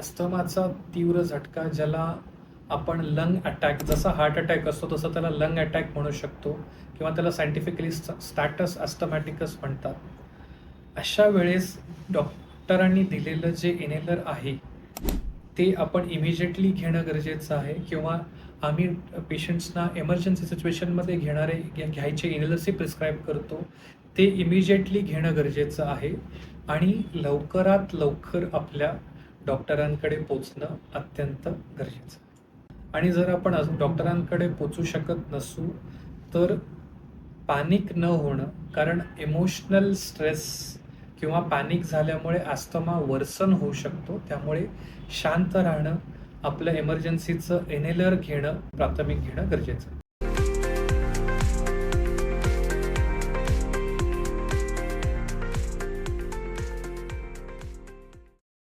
अस्थमाचा तीव्र झटका, ज्याला आपण लंग अटॅक, जसा हार्ट अटॅक असतो तसं त्याला लंग अटॅक म्हणू शकतो किंवा त्याला सायंटिफिकली स्टॅटस अस्थमॅटिकस म्हणतात. अशा वेळेस डॉक्टरांनी दिलेलं जे इनेलर आहे ते आपण इमिजिएटली घेणं गरजेचं आहे, किंवा आम्ही पेशंट्सना एमर्जन्सी सिच्युएशनमध्ये घ्यायचे इनेलर्सही प्रिस्क्राईब करतो. ते इमिजिएटली घेणं गरजेचं आहे आणि लवकरात लवकर आपल्या डॉक्टरांकडे पोचणं अत्यंत गरजेचं आहे. आणि जर आपण अजून डॉक्टरांकडे पोचू शकत नसू तर पॅनिक न होणं, कारण इमोशनल स्ट्रेस किंवा पॅनिक झाल्यामुळे अस्थमा वर्सन होऊ शकतो. त्यामुळे शांत राहणं, आपलं एमर्जन्सीचं इनेलर घेणं, प्राथमिक घेणं गरजेचं आहे.